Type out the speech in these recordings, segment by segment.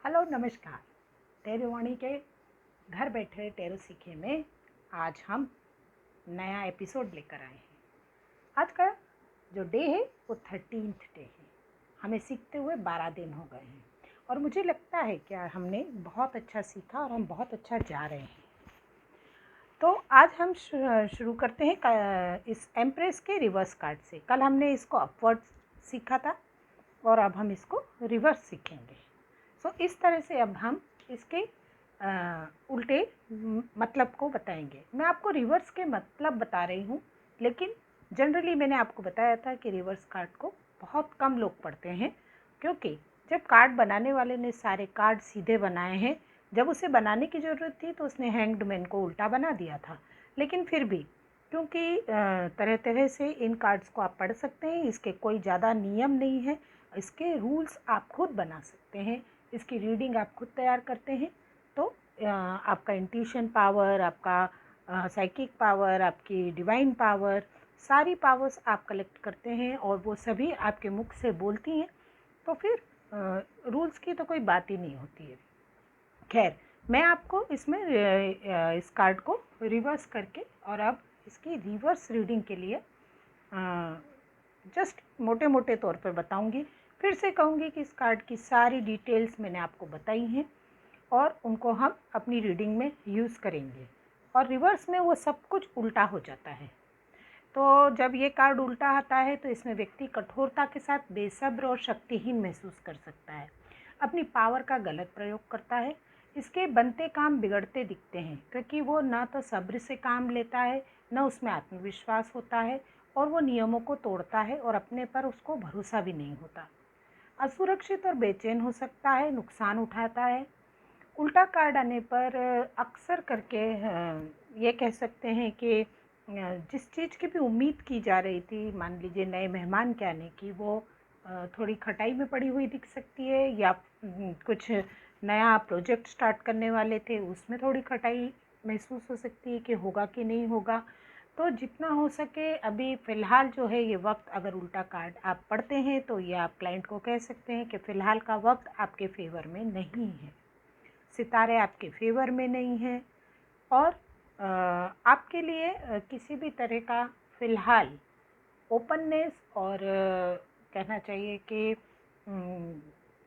Hello नमस्कार। Tarot वाणी के घर बैठे टेरो सीखे में आज हम नया एपिसोड लेकर आए हैं। आज का जो डे है वो 13th डे है। हमें सीखते हुए 12 दिन हो गए हैं और मुझे लगता है कि हमने बहुत अच्छा सीखा और हम बहुत अच्छा जा रहे हैं। तो आज हम शुरू करते हैं इस एम्प्रेस के रिवर्स कार्ड से। कल हमने इसको अपवर्ड सीखा था और अब हम इसको रिवर्स सीखेंगे। सो इस तरह से अब हम इसके उल्टे मतलब को बताएंगे। मैं आपको रिवर्स के मतलब बता रही हूँ, लेकिन जनरली मैंने आपको बताया था कि रिवर्स कार्ड को बहुत कम लोग पढ़ते हैं, क्योंकि जब कार्ड बनाने वाले ने सारे कार्ड सीधे बनाए हैं, जब उसे बनाने की ज़रूरत थी तो उसने हैंग्ड मैन को उल्टा बना दिया था। लेकिन फिर भी क्योंकि तरह तरह से इन कार्ड्स को आप पढ़ सकते हैं, इसके कोई ज़्यादा नियम नहीं है, इसके रूल्स आप खुद बना सकते हैं, इसकी रीडिंग आप खुद तैयार करते हैं तो आपका इंट्यूशन पावर, आपका साइकिक पावर, आपकी डिवाइन पावर, सारी पावर्स आप कलेक्ट करते हैं और वो सभी आपके मुख से बोलती हैं, तो फिर रूल्स की तो कोई बात ही नहीं होती है। खैर, मैं आपको इसमें इस कार्ड को रिवर्स करके और अब इसकी रिवर्स रीडिंग के लिए जस्ट मोटे मोटे तौर पर बताऊंगी। फिर से कहूँगी कि इस कार्ड की सारी डिटेल्स मैंने आपको बताई हैं और उनको हम अपनी रीडिंग में यूज़ करेंगे। और रिवर्स में वो सब कुछ उल्टा हो जाता है। तो जब ये कार्ड उल्टा आता है तो इसमें व्यक्ति कठोरता के साथ बेसब्र और शक्तिहीन महसूस कर सकता है, अपनी पावर का गलत प्रयोग करता है, इसके बनते काम बिगड़ते दिखते हैं, क्योंकि वो ना तो सब्र से काम लेता है, न उसमें आत्मविश्वास होता है और वो नियमों को तोड़ता है और अपने पर उसको भरोसा भी नहीं होता। असुरक्षित और बेचैन हो सकता है, नुकसान उठाता है। उल्टा कार्ड आने पर अक्सर करके ये कह सकते हैं कि जिस चीज़ की भी उम्मीद की जा रही थी, मान लीजिए नए मेहमान के आने की, वो थोड़ी खटाई में पड़ी हुई दिख सकती है, या कुछ नया प्रोजेक्ट स्टार्ट करने वाले थे उसमें थोड़ी खटाई महसूस हो सकती है कि होगा कि नहीं होगा। तो जितना हो सके अभी फ़िलहाल जो है ये वक्त, अगर उल्टा कार्ड आप पढ़ते हैं तो ये आप क्लाइंट को कह सकते हैं कि फ़िलहाल का वक्त आपके फेवर में नहीं है, सितारे आपके फेवर में नहीं हैं और आपके लिए किसी भी तरह का फ़िलहाल ओपननेस और कहना चाहिए कि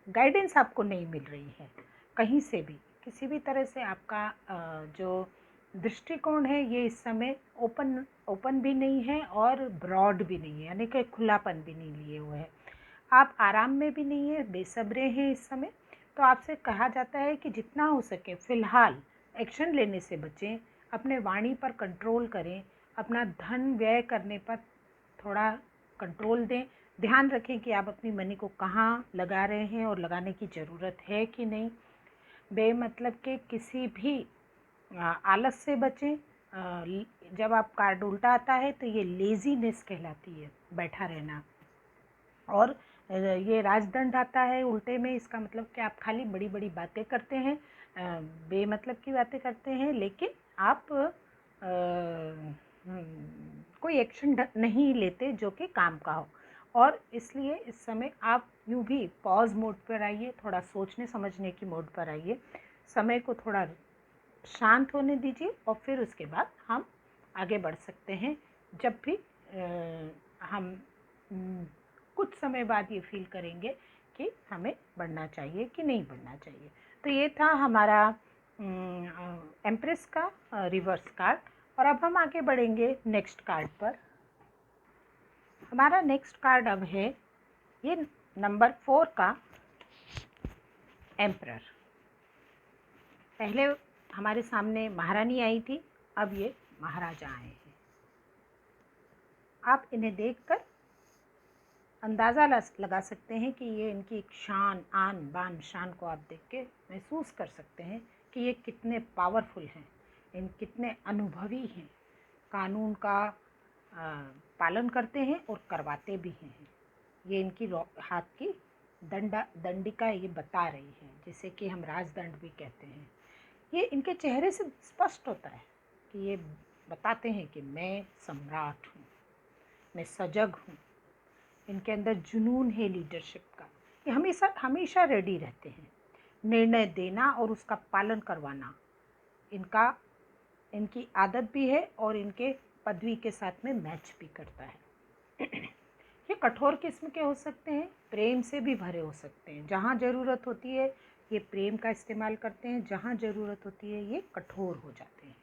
गाइडेंस आपको नहीं मिल रही है कहीं से भी। किसी भी तरह से आपका जो दृष्टिकोण है ये इस समय ओपन भी नहीं है और ब्रॉड भी नहीं है, यानी कि खुलापन भी नहीं लिए हुए है। आप आराम में भी नहीं है, बेसब्रे हैं इस समय। तो आपसे कहा जाता है कि जितना हो सके फ़िलहाल एक्शन लेने से बचें, अपने वाणी पर कंट्रोल करें, अपना धन व्यय करने पर थोड़ा कंट्रोल दें, ध्यान रखें कि आप अपनी मनी को कहाँ लगा रहे हैं और लगाने की ज़रूरत है कि नहीं। बेमतलब के किसी भी आलस से बचें। जब आप कार्ड उल्टा आता है तो ये लेज़ीनेस कहलाती है, बैठा रहना। और ये राजदंड आता है उल्टे में, इसका मतलब कि आप खाली बड़ी बड़ी बातें करते हैं, बेमतलब की बातें करते हैं, लेकिन आप कोई एक्शन नहीं लेते जो कि काम का हो। और इसलिए इस समय आप यूँ भी पॉज मोड पर आइए, थोड़ा सोचने समझने की मोड पर आइए, समय को थोड़ा शांत होने दीजिए और फिर उसके बाद हम आगे बढ़ सकते हैं। जब भी हम कुछ समय बाद ये फील करेंगे कि हमें बढ़ना चाहिए कि नहीं बढ़ना चाहिए। तो ये था हमारा एम्प्रेस का रिवर्स कार्ड। और अब हम आगे बढ़ेंगे नेक्स्ट कार्ड पर। हमारा नेक्स्ट कार्ड अब है ये नंबर 4 का एम्परर। पहले हमारे सामने महारानी आई थी, अब ये महाराजा आए हैं। आप इन्हें देखकर अंदाज़ा लगा सकते हैं कि ये इनकी एक शान, आन बान शान को आप देख के महसूस कर सकते हैं कि ये कितने पावरफुल हैं, इन कितने अनुभवी हैं, कानून का पालन करते हैं और करवाते भी हैं। ये इनकी हाथ की दंडिका ये बता रही है, जिसे कि हम राजदंड भी कहते हैं। ये इनके चेहरे से स्पष्ट होता है कि ये बताते हैं कि मैं सम्राट हूँ, मैं सजग हूँ। इनके अंदर जुनून है लीडरशिप का, ये हमेशा हमेशा रेडी रहते हैं। निर्णय देना और उसका पालन करवाना इनकी आदत भी है और इनके पदवी के साथ में मैच भी करता है। ये कठोर किस्म के हो सकते हैं, प्रेम से भी भरे हो सकते हैं। जहाँ ज़रूरत होती है ये प्रेम का इस्तेमाल करते हैं, जहाँ ज़रूरत होती है ये कठोर हो जाते हैं।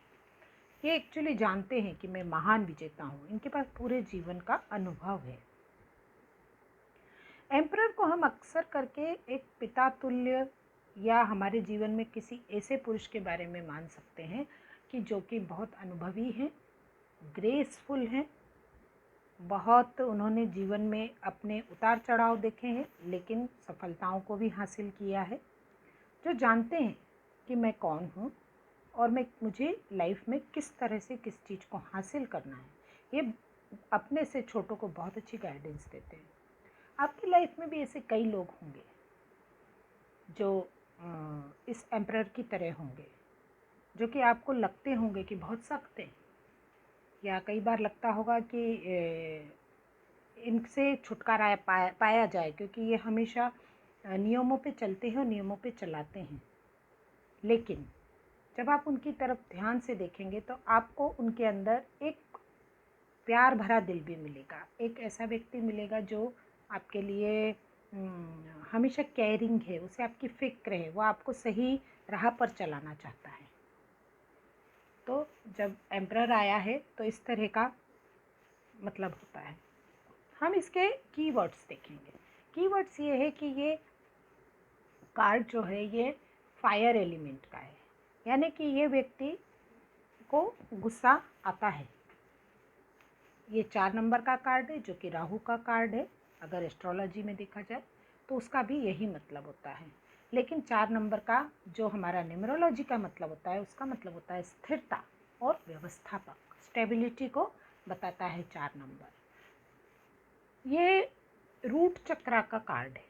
ये एक्चुअली जानते हैं कि मैं महान विजेता हूँ, इनके पास पूरे जीवन का अनुभव है। एम्परर को हम अक्सर करके एक पिता तुल्य या हमारे जीवन में किसी ऐसे पुरुष के बारे में मान सकते हैं कि जो कि बहुत अनुभवी हैं, ग्रेसफुल हैं, बहुत उन्होंने जीवन में अपने उतार चढ़ाव देखे हैं लेकिन सफलताओं को भी हासिल किया है, जो जानते हैं कि मैं कौन हूँ और मुझे लाइफ में किस तरह से किस चीज़ को हासिल करना है। ये अपने से छोटों को बहुत अच्छी गाइडेंस देते हैं। आपकी लाइफ में भी ऐसे कई लोग होंगे जो इस एम्परर की तरह होंगे, जो कि आपको लगते होंगे कि बहुत सख्त हैं, या कई बार लगता होगा कि इनसे छुटकारा पाया जाए, क्योंकि ये हमेशा नियमों पे चलते हैं और नियमों पे चलाते हैं। लेकिन जब आप उनकी तरफ ध्यान से देखेंगे तो आपको उनके अंदर एक प्यार भरा दिल भी मिलेगा, एक ऐसा व्यक्ति मिलेगा जो आपके लिए हमेशा केयरिंग है, उसे आपकी फ़िक्र है, वो आपको सही राह पर चलाना चाहता है। तो जब एम्परर आया है तो इस तरह का मतलब होता है। हम इसके कीवर्ड्स देखेंगे। कीवर्ड्स ये है कि ये कार्ड जो है ये फायर एलिमेंट का है, यानी कि ये व्यक्ति को गुस्सा आता है। ये 4 नंबर का कार्ड है जो कि राहु का कार्ड है। अगर एस्ट्रोलॉजी में देखा जाए तो उसका भी यही मतलब होता है। लेकिन 4 नंबर का जो हमारा न्यूमरोलॉजी का मतलब होता है, उसका मतलब होता है स्थिरता और व्यवस्थापक, स्टेबिलिटी को बताता है 4 नंबर। ये रूट चक्रा का कार्ड है,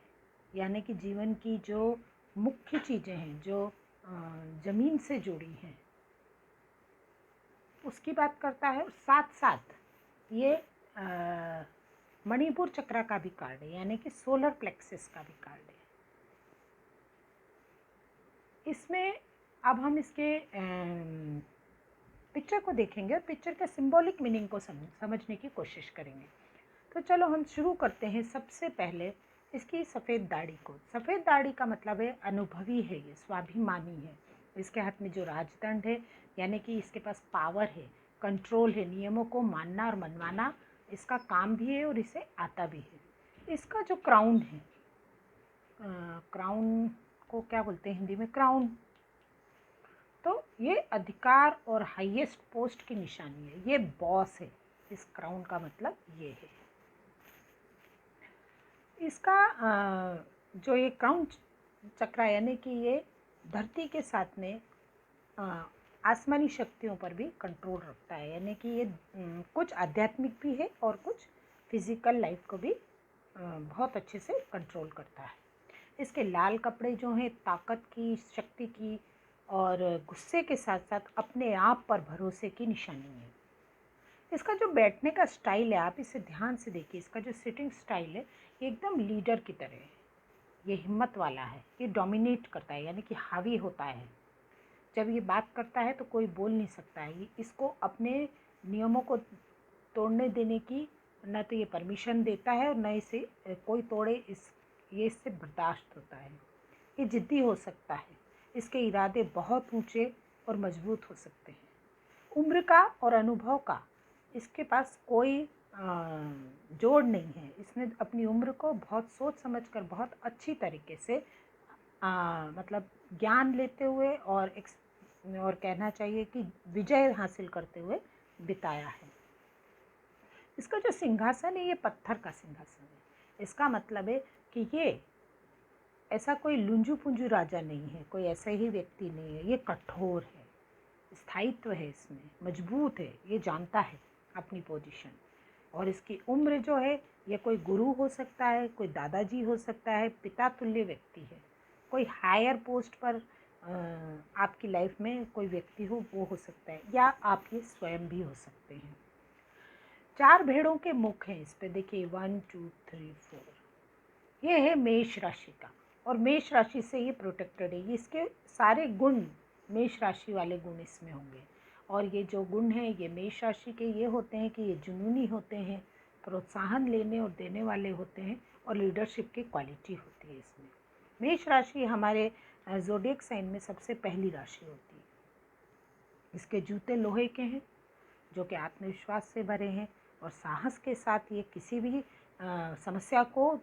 यानी कि जीवन की जो मुख्य चीज़ें हैं, जो ज़मीन से जुड़ी हैं, उसकी बात करता है। साथ साथ ये मणिपुर चक्र का भी कार्ड है, यानी कि सोलर प्लेक्सस का भी कार्ड है। इसमें अब हम इसके पिक्चर को देखेंगे और पिक्चर के सिंबॉलिक मीनिंग को समझने की कोशिश करेंगे। तो चलो हम शुरू करते हैं। सबसे पहले इसकी सफ़ेद दाढ़ी को। सफ़ेद दाढ़ी का मतलब है अनुभवी है, ये स्वाभिमानी है। इसके हाथ में जो राजदंड है, यानी कि इसके पास पावर है, कंट्रोल है, नियमों को मानना और मनवाना इसका काम भी है और इसे आता भी है। इसका जो क्राउन है, क्राउन को क्या बोलते हैं हिंदी में, क्राउन, तो ये अधिकार और हाईएस्ट पोस्ट की निशानी है, ये बॉस है। इस क्राउन का मतलब ये है। इसका जो ये क्राउन चक्र, यानी कि ये धरती के साथ में आसमानी शक्तियों पर भी कंट्रोल रखता है, यानी कि ये कुछ आध्यात्मिक भी है और कुछ फिजिकल लाइफ को भी बहुत अच्छे से कंट्रोल करता है। इसके लाल कपड़े जो हैं ताकत की, शक्ति की और गुस्से के साथ साथ अपने आप पर भरोसे की निशानी है। इसका जो बैठने का स्टाइल है, आप इसे ध्यान से देखिए, इसका जो सिटिंग स्टाइल है ये एकदम लीडर की तरह है। ये हिम्मत वाला है, ये डोमिनेट करता है, यानी कि हावी होता है। जब ये बात करता है तो कोई बोल नहीं सकता है। इसको अपने नियमों को तोड़ने देने की न तो ये परमिशन देता है और न इसे कोई तोड़े, ये इससे बर्दाश्त होता है। ये ज़िद्दी हो सकता है, इसके इरादे बहुत ऊंचे और मजबूत हो सकते हैं। उम्र का और अनुभव का इसके पास कोई जोड़ नहीं है। इसने अपनी उम्र को बहुत सोच समझकर, बहुत अच्छी तरीके से मतलब ज्ञान लेते हुए और कहना चाहिए कि विजय हासिल करते हुए बिताया है। इसका जो सिंहासन है ये पत्थर का सिंहासन है। इसका मतलब है कि ये ऐसा कोई लुंजू पुंजू राजा नहीं है, कोई ऐसा ही व्यक्ति नहीं है। ये कठोर है, स्थायित्व है इसमें, मजबूत है, ये जानता है अपनी पोजीशन। और इसकी उम्र जो है, ये कोई गुरु हो सकता है, कोई दादाजी हो सकता है, पिता तुल्य व्यक्ति है, कोई हायर पोस्ट पर आपकी लाइफ में कोई व्यक्ति हो, वो हो सकता है, या आप ये स्वयं भी हो सकते हैं। 4 भेड़ों के मुख हैं इस पे, देखिए 1 2 3 4। ये है मेष राशि का और मेष राशि से ये प्रोटेक्टेड है। ये इसके सारे गुण मेष राशि वाले गुण इसमें होंगे। और ये जो गुण हैं ये मेष राशि के ये होते हैं कि ये जुनूनी होते हैं, प्रोत्साहन लेने और देने वाले होते हैं, और लीडरशिप की क्वालिटी होती है इसमें। मेष राशि हमारे ज़ोडिएक साइन में सबसे पहली राशि होती है। इसके जूते लोहे के हैं, जो कि आत्मविश्वास से भरे हैं, और साहस के साथ ये किसी भी समस्या को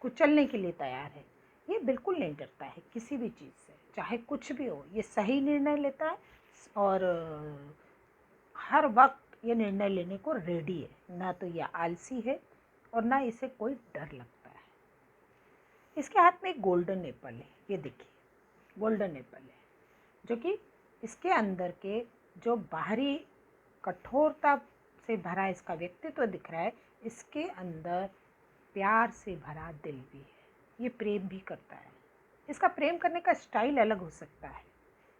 कुचलने के लिए तैयार है। ये बिल्कुल नहीं डरता है किसी भी चीज़ से, चाहे कुछ भी हो। ये सही निर्णय लेता है और हर वक्त ये निर्णय लेने को रेडी है। ना तो ये आलसी है और ना इसे कोई डर लगता है। इसके हाथ में एक गोल्डन एप्पल है, ये देखिए गोल्डन एप्पल है, जो कि इसके अंदर के जो बाहरी कठोरता से भरा इसका व्यक्तित्व दिख रहा है, इसके अंदर प्यार से भरा दिल भी है। ये प्रेम भी करता है। इसका प्रेम करने का स्टाइल अलग हो सकता है,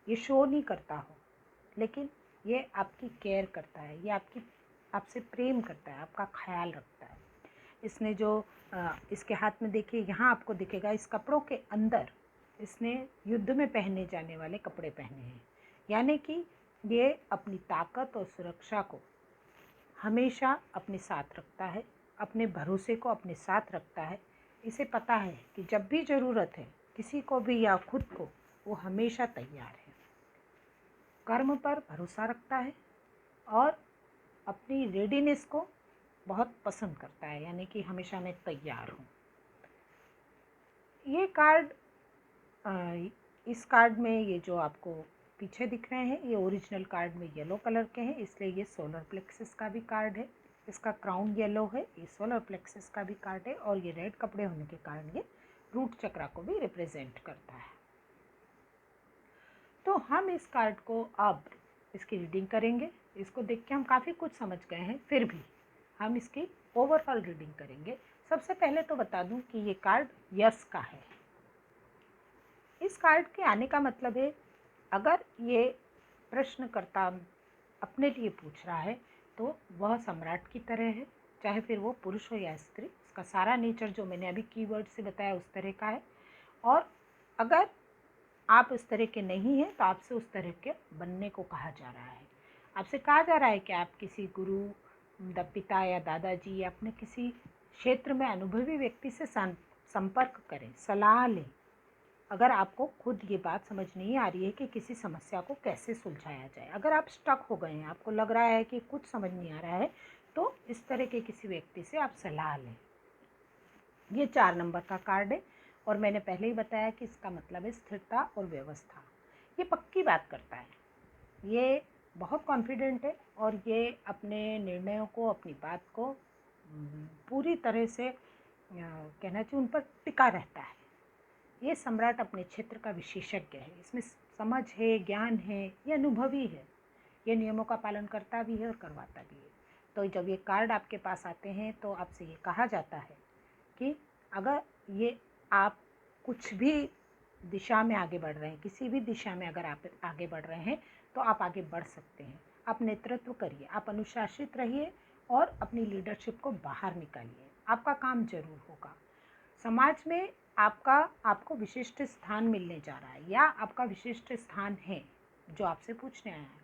ये शो नहीं करता हो, लेकिन ये आपकी केयर करता है, ये आपसे प्रेम करता है, आपका ख्याल रखता है। इसने जो इसके हाथ में देखिए, यहाँ आपको दिखेगा इस कपड़ों के अंदर इसने युद्ध में पहने जाने वाले कपड़े पहने हैं। यानी कि ये अपनी ताकत और सुरक्षा को हमेशा अपने साथ रखता है, अपने भरोसे को अपने साथ रखता है। इसे पता है कि जब भी ज़रूरत है किसी को भी या खुद को, वो हमेशा तैयार है। कर्म पर भरोसा रखता है और अपनी रेडीनेस को बहुत पसंद करता है, यानी कि हमेशा मैं तैयार हूँ। ये कार्ड इस कार्ड में ये जो आपको पीछे दिख रहे हैं, ये ओरिजिनल कार्ड में येलो कलर के हैं, इसलिए ये सोलर प्लेक्सस का भी कार्ड है। इसका क्राउन येलो है, ये सोलर प्लेक्सस का भी कार्ड है, और ये रेड कपड़े होने के कारण ये रूट चक्रा को भी रिप्रेजेंट करता है। तो हम इस कार्ड को अब इसकी रीडिंग करेंगे। इसको देख के हम काफ़ी कुछ समझ गए हैं, फिर भी हम इसकी ओवरऑल रीडिंग करेंगे। सबसे पहले तो बता दूं कि ये कार्ड यस का है। इस कार्ड के आने का मतलब है, अगर ये प्रश्नकर्ता अपने लिए पूछ रहा है तो वह सम्राट की तरह है, चाहे फिर वो पुरुष हो या स्त्री। उसका सारा नेचर जो मैंने अभी कीवर्ड से बताया उस तरह का है। और अगर आप उस तरह के नहीं हैं तो आपसे उस तरह के बनने को कहा जा रहा है। आपसे कहा जा रहा है कि आप किसी गुरु, पिता या दादाजी या अपने किसी क्षेत्र में अनुभवी व्यक्ति से संपर्क करें, सलाह लें। अगर आपको खुद ये बात समझ नहीं आ रही है कि किसी समस्या को कैसे सुलझाया जाए, अगर आप स्टक हो गए हैं, आपको लग रहा है कि कुछ समझ नहीं आ रहा है, तो इस तरह के किसी व्यक्ति से आप सलाह लें। ये 4 नंबर का कार्ड है, और मैंने पहले ही बताया कि इसका मतलब है स्थिरता और व्यवस्था। ये पक्की बात करता है, ये बहुत कॉन्फिडेंट है, और ये अपने निर्णयों को, अपनी बात को पूरी तरह से कहना चाहिए उन पर टिका रहता है। ये सम्राट अपने क्षेत्र का विशेषज्ञ है, इसमें समझ है, ज्ञान है, ये अनुभवी है, ये नियमों का पालन करता भी है और करवाता भी है। तो जब ये कार्ड आपके पास आते हैं तो आपसे ये कहा जाता है कि अगर ये आप कुछ भी दिशा में आगे बढ़ रहे हैं, किसी भी दिशा में अगर आप आगे बढ़ रहे हैं तो आप आगे बढ़ सकते हैं। आप नेतृत्व करिए, आप अनुशासित रहिए और अपनी लीडरशिप को बाहर निकालिए, आपका काम जरूर होगा। समाज में आपको विशिष्ट स्थान मिलने जा रहा है, या आपका विशिष्ट स्थान है जो आपसे पूछने आया है।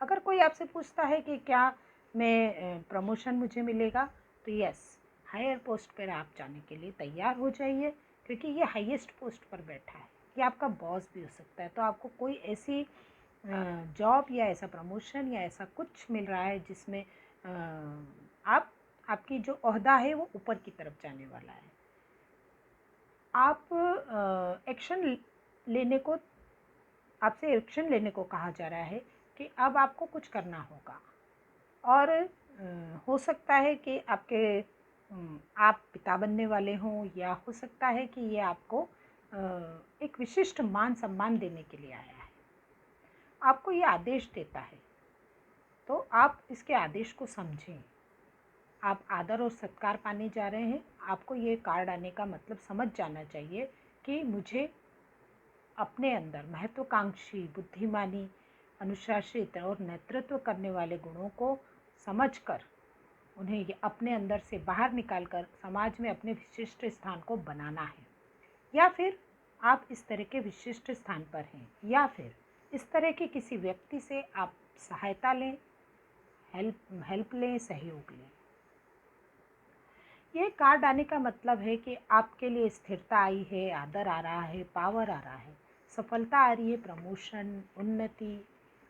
अगर कोई आपसे पूछता है कि क्या मैं प्रमोशन मुझे मिलेगा, तो यस, हायर पोस्ट पर आप जाने के लिए तैयार हो जाइए, क्योंकि ये हाईएस्ट पोस्ट पर बैठा है। ये आपका बॉस भी हो सकता है। तो आपको कोई ऐसी जॉब या ऐसा प्रमोशन या ऐसा कुछ मिल रहा है जिसमें आपकी जो ओहदा है वो ऊपर की तरफ जाने वाला है। आपसे एक्शन लेने को कहा जा रहा है कि अब आपको कुछ करना होगा। और हो सकता है कि आप पिता बनने वाले हों, या हो सकता है कि ये आपको एक विशिष्ट मान सम्मान देने के लिए आया है। आपको ये आदेश देता है, तो आप इसके आदेश को समझें। आप आदर और सत्कार पाने जा रहे हैं। आपको ये कार्ड आने का मतलब समझ जाना चाहिए कि मुझे अपने अंदर महत्वाकांक्षी, बुद्धिमानी, अनुशासित और नेतृत्व करने वाले गुणों को समझकर उन्हें अपने अंदर से बाहर निकालकर समाज में अपने विशिष्ट स्थान को बनाना है। या फिर आप इस तरह के विशिष्ट स्थान पर हैं, या फिर इस तरह के किसी व्यक्ति से आप सहायता लें, हेल्प लें, सहयोग लें। ये कार्ड आने का मतलब है कि आपके लिए स्थिरता आई है, आदर आ रहा है, पावर आ रहा है, सफलता आ रही है, प्रमोशन, उन्नति,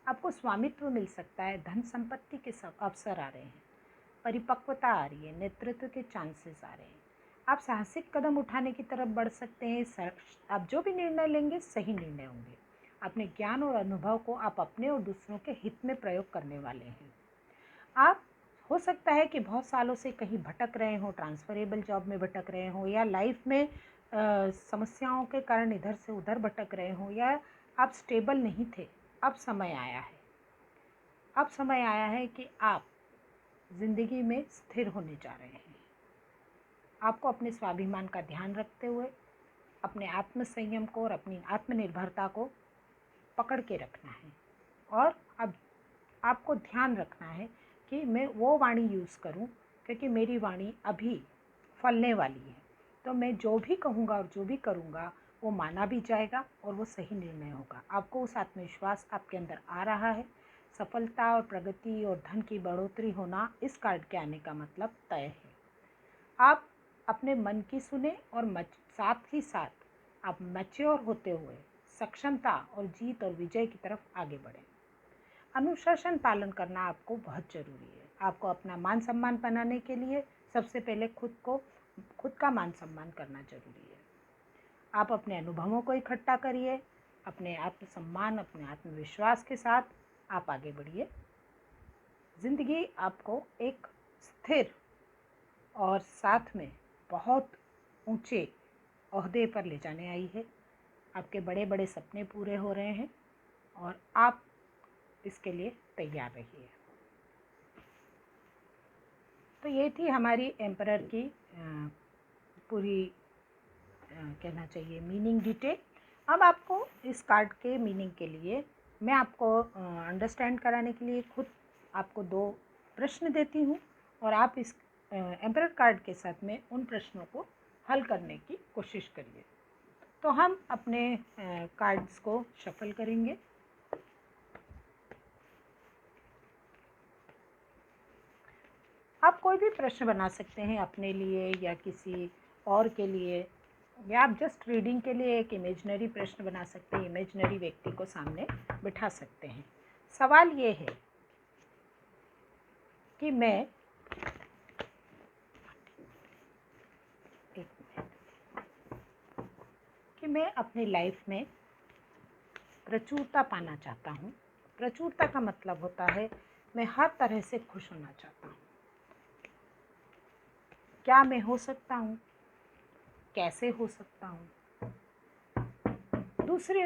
आपको स्वामित्व मिल सकता है, धन संपत्ति के सब अवसर आ रहे हैं, परिपक्वता आ रही है, नेतृत्व के चांसेस आ रहे हैं। आप साहसिक कदम उठाने की तरफ बढ़ सकते हैं। आप जो भी निर्णय लेंगे सही निर्णय होंगे। अपने ज्ञान और अनुभव को आप अपने और दूसरों के हित में प्रयोग करने वाले हैं। आप हो सकता है कि बहुत सालों से कहीं भटक रहे हो, ट्रांसफरेबल जॉब में भटक रहे हो, या लाइफ में समस्याओं के कारण इधर से उधर भटक रहे हो, या आप स्टेबल नहीं थे। अब समय आया है, अब समय आया है कि आप ज़िंदगी में स्थिर होने जा रहे हैं। आपको अपने स्वाभिमान का ध्यान रखते हुए अपने आत्मसंयम को और अपनी आत्मनिर्भरता को पकड़ के रखना है। और अब आपको ध्यान रखना है कि मैं वो वाणी यूज़ करूं, क्योंकि मेरी वाणी अभी फलने वाली है। तो मैं जो भी कहूँगा और जो भी करूँगा वो माना भी जाएगा और वो सही निर्णय होगा। आपको उस आत्मविश्वास आपके अंदर आ रहा है। सफलता और प्रगति और धन की बढ़ोतरी होना इस कार्ड के आने का मतलब तय है। आप अपने मन की सुने और साथ ही साथ आप मैच्योर होते हुए सक्षमता और जीत और विजय की तरफ आगे बढ़ें। अनुशासन पालन करना आपको बहुत ज़रूरी है। आपको अपना मान सम्मान बनाने के लिए सबसे पहले खुद का मान सम्मान करना ज़रूरी है। आप अपने अनुभवों को इकट्ठा करिए, अपने आत्मसम्मान, अपने आत्मविश्वास के साथ आप आगे बढ़िए। ज़िंदगी आपको एक स्थिर और साथ में बहुत ऊंचे ओहदे पर ले जाने आई है। आपके बड़े बड़े सपने पूरे हो रहे हैं और आप इसके लिए तैयार रहिए। तो ये थी हमारी एम्परर की पूरी कहना चाहिए मीनिंग डिटेल। अब आपको इस कार्ड के मीनिंग के लिए मैं आपको अंडरस्टैंड कराने के लिए खुद आपको 2 प्रश्न देती हूँ और आप इस एम्परर कार्ड के साथ में उन प्रश्नों को हल करने की कोशिश करिए। तो हम अपने कार्ड्स को शफल करेंगे। आप कोई भी प्रश्न बना सकते हैं अपने लिए या किसी और के लिए, या आप जस्ट रीडिंग के लिए एक इमेजिनरी प्रश्न बना सकते हैं, इमेजिनरी व्यक्ति को सामने बिठा सकते हैं। सवाल ये है कि मैं अपनी लाइफ में प्रचुरता पाना चाहता हूँ। प्रचुरता का मतलब होता है मैं हर तरह से खुश होना चाहता हूँ। क्या मैं हो सकता हूँ? कैसे हो सकता हूँ?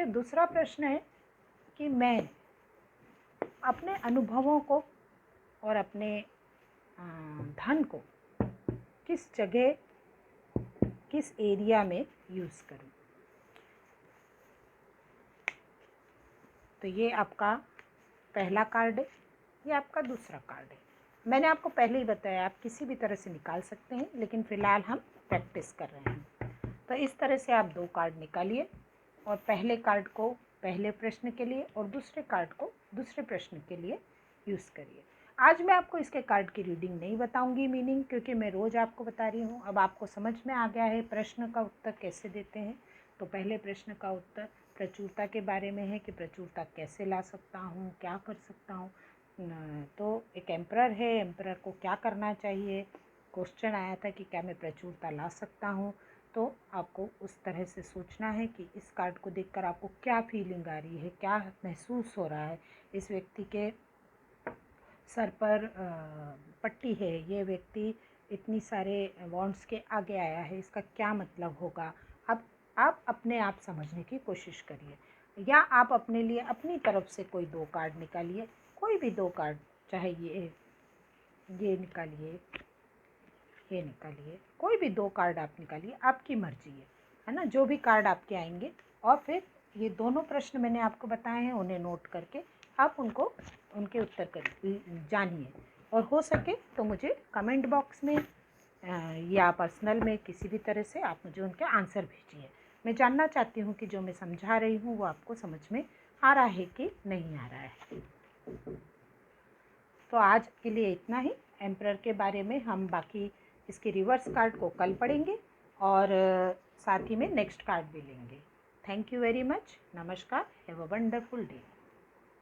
दूसरा प्रश्न है कि मैं अपने अनुभवों को और अपने धन को किस जगह, किस एरिया में यूज़ करूँ। तो ये आपका पहला कार्ड है, ये आपका दूसरा कार्ड है। मैंने आपको पहले ही बताया आप किसी भी तरह से निकाल सकते हैं, लेकिन फ़िलहाल हम प्रैक्टिस कर रहे हैं। तो इस तरह से आप 2 कार्ड निकालिए और पहले कार्ड को पहले प्रश्न के लिए और दूसरे कार्ड को दूसरे प्रश्न के लिए यूज़ करिए। आज मैं आपको इसके कार्ड की रीडिंग नहीं बताऊंगी मीनिंग, क्योंकि मैं रोज़ आपको बता रही हूँ। अब आपको समझ में आ गया है प्रश्न का उत्तर कैसे देते हैं। तो पहले प्रश्न का उत्तर प्रचुरता के बारे में है कि प्रचुरता कैसे ला सकता हूँ, क्या कर सकता हूँ। तो एक एम्परर है, एम्परर को क्या करना चाहिए। क्वेश्चन आया था कि क्या मैं प्रचुरता ला सकता हूँ। तो आपको उस तरह से सोचना है कि इस कार्ड को देखकर आपको क्या फीलिंग आ रही है, क्या महसूस हो रहा है। इस व्यक्ति के सर पर पट्टी है, ये व्यक्ति इतनी सारे वॉन्ड्स के आगे आया है, इसका क्या मतलब होगा। अब आप अपने आप समझने की कोशिश करिए, या आप अपने लिए अपनी तरफ से कोई 2 कार्ड निकालिए, कोई भी 2 कार्ड, चाहे ये निकालिए, ये निकालिए, कोई भी 2 कार्ड आप निकालिए, आपकी मर्जी है ना, जो भी कार्ड आपके आएंगे। और फिर ये दोनों प्रश्न मैंने आपको बताए हैं, उन्हें नोट करके आप उनको उनके उत्तर जानिए, और हो सके तो मुझे कमेंट बॉक्स में या पर्सनल में किसी भी तरह से आप मुझे उनके आंसर भेजिए। मैं जानना चाहती हूँ कि जो मैं समझा रही हूँ वो आपको समझ में आ रहा है कि नहीं आ रहा है। तो आज के लिए इतना ही। एम्परर के बारे में हम बाकी इसके रिवर्स कार्ड को कल पढ़ेंगे और साथ ही में नेक्स्ट कार्ड भी लेंगे। Thank you very much. नमस्कार। Have a wonderful day.